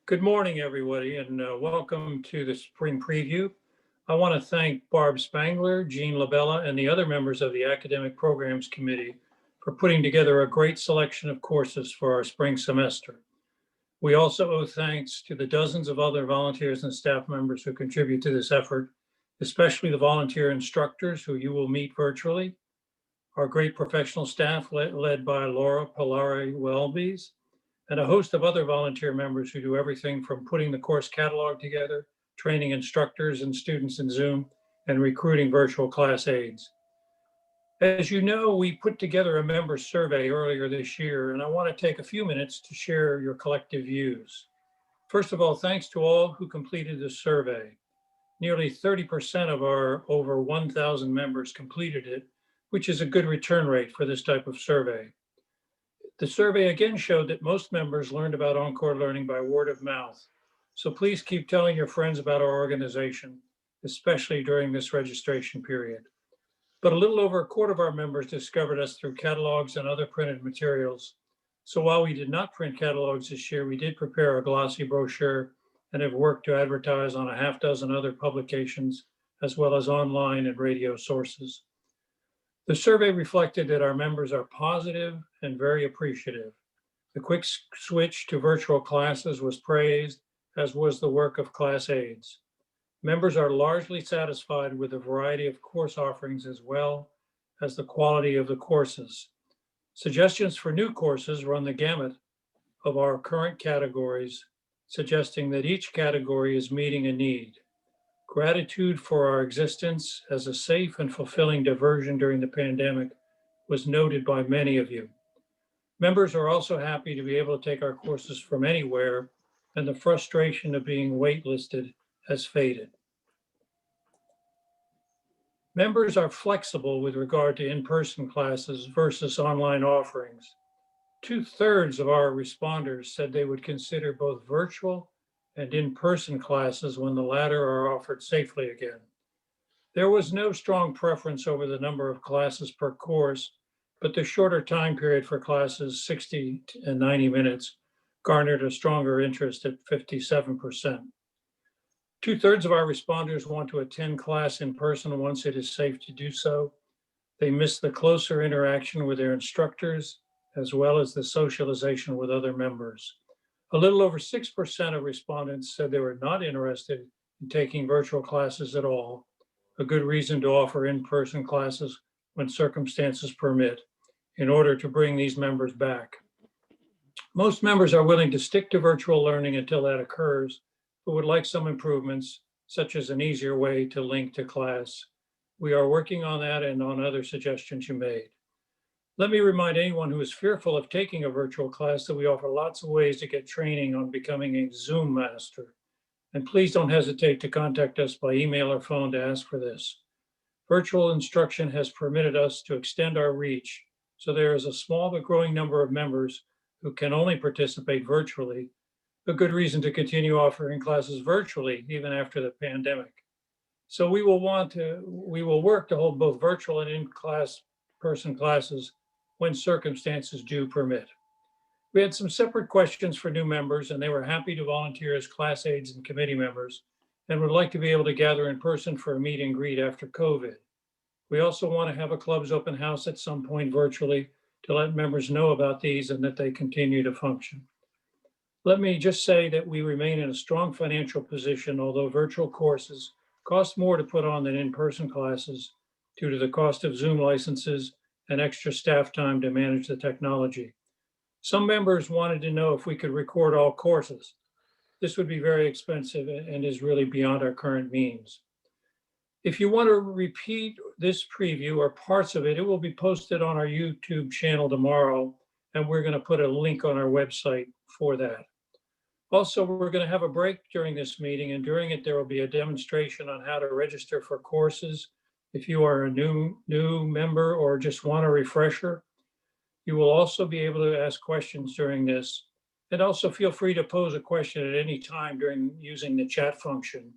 Good morning, everybody, and welcome to the spring preview. I want to thank Barb Spangler, Jean Labella, and the other members of the Academic Programs Committee for putting together a great selection of courses for our spring semester. We also owe thanks to the dozens of other volunteers and staff members who contribute to this effort, especially the volunteer instructors who you will meet virtually, our great professional staff led by Laura Polari-Welbys, and a host of other volunteer members who do everything from putting the course catalog together, training instructors and students in Zoom, and recruiting virtual class aides. As you know, we put together a member survey earlier this year, and I want to take a few minutes to share your collective views. First of all, thanks to all who completed the survey. Nearly 30% of our over 1,000 members completed it, which is a good return rate for this type of survey. The survey again showed that most members learned about Encore Learning by word of mouth. So please keep telling your friends about our organization, especially during this registration period. But a little over a quarter of our members discovered us through catalogs and other printed materials. So while we did not print catalogs this year, we did prepare a glossy brochure and have worked to advertise on a half dozen other publications, as well as online and radio sources. The survey reflected that our members are positive and very appreciative. The quick switch to virtual classes was praised, as was the work of class aides. Members are largely satisfied with the variety of course offerings as well as the quality of the courses. Suggestions for new courses run the gamut of our current categories, suggesting that each category is meeting a need. Gratitude for our existence as a safe and fulfilling diversion during the pandemic was noted by many of you. Members are also happy to be able to take our courses from anywhere, and the frustration of being waitlisted has faded. Members are flexible with regard to in-person classes versus online offerings. 2/3 of our responders said they would consider both virtual and in-person classes when the latter are offered safely again. There was no strong preference over the number of classes per course, but the shorter time period for classes, 60 and 90 minutes, garnered a stronger interest at 57%. 2/3 of our responders want to attend class in person once it is safe to do so. They miss the closer interaction with their instructors, as well as the socialization with other members. A little over 6% of respondents said they were not interested in taking virtual classes at all, a good reason to offer in-person classes when circumstances permit, in order to bring these members back. Most members are willing to stick to virtual learning until that occurs, but would like some improvements, such as an easier way to link to class. We are working on that and on other suggestions you made. Let me remind anyone who is fearful of taking a virtual class that we offer lots of ways to get training on becoming a Zoom master. And please don't hesitate to contact us by email or phone to ask for this. Virtual instruction has permitted us to extend our reach, so there is a small but growing number of members who can only participate virtually, a good reason to continue offering classes virtually even after the pandemic. So we will work to hold both virtual and in-person classes when circumstances do permit. We had some separate questions for new members, and they were happy to volunteer as class aides and committee members and would like to be able to gather in person for a meet and greet after COVID. We also want to have a club's open house at some point virtually to let members know about these and that they continue to function. Let me just say that we remain in a strong financial position, although virtual courses cost more to put on than in-person classes due to the cost of Zoom licenses and extra staff time to manage the technology. Some members wanted to know if we could record all courses. This would be very expensive and is really beyond our current means. If you want to repeat this preview or parts of it, it will be posted on our YouTube channel tomorrow, and we're going to put a link on our website for that. Also, we're going to have a break during this meeting, and during it, there will be a demonstration on how to register for courses. If you are a new member or just want a refresher, you will also be able to ask questions during this. And also feel free to pose a question at any time during using the chat function.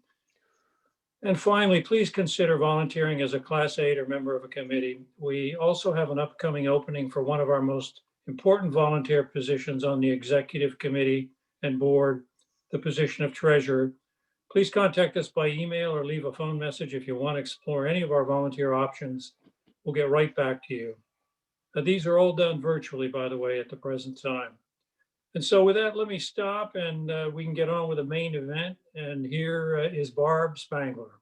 And finally, please consider volunteering as a class aide or member of a committee. We also have an upcoming opening for one of our most important volunteer positions on the executive committee and board the position of treasurer. Please contact us by email or leave a phone message if you want to explore any of our volunteer options. We'll get right back to you. These are all done virtually, by the way, at the present time. And so with that, let me stop and we can get on with the main event. And here is Barb Spangler.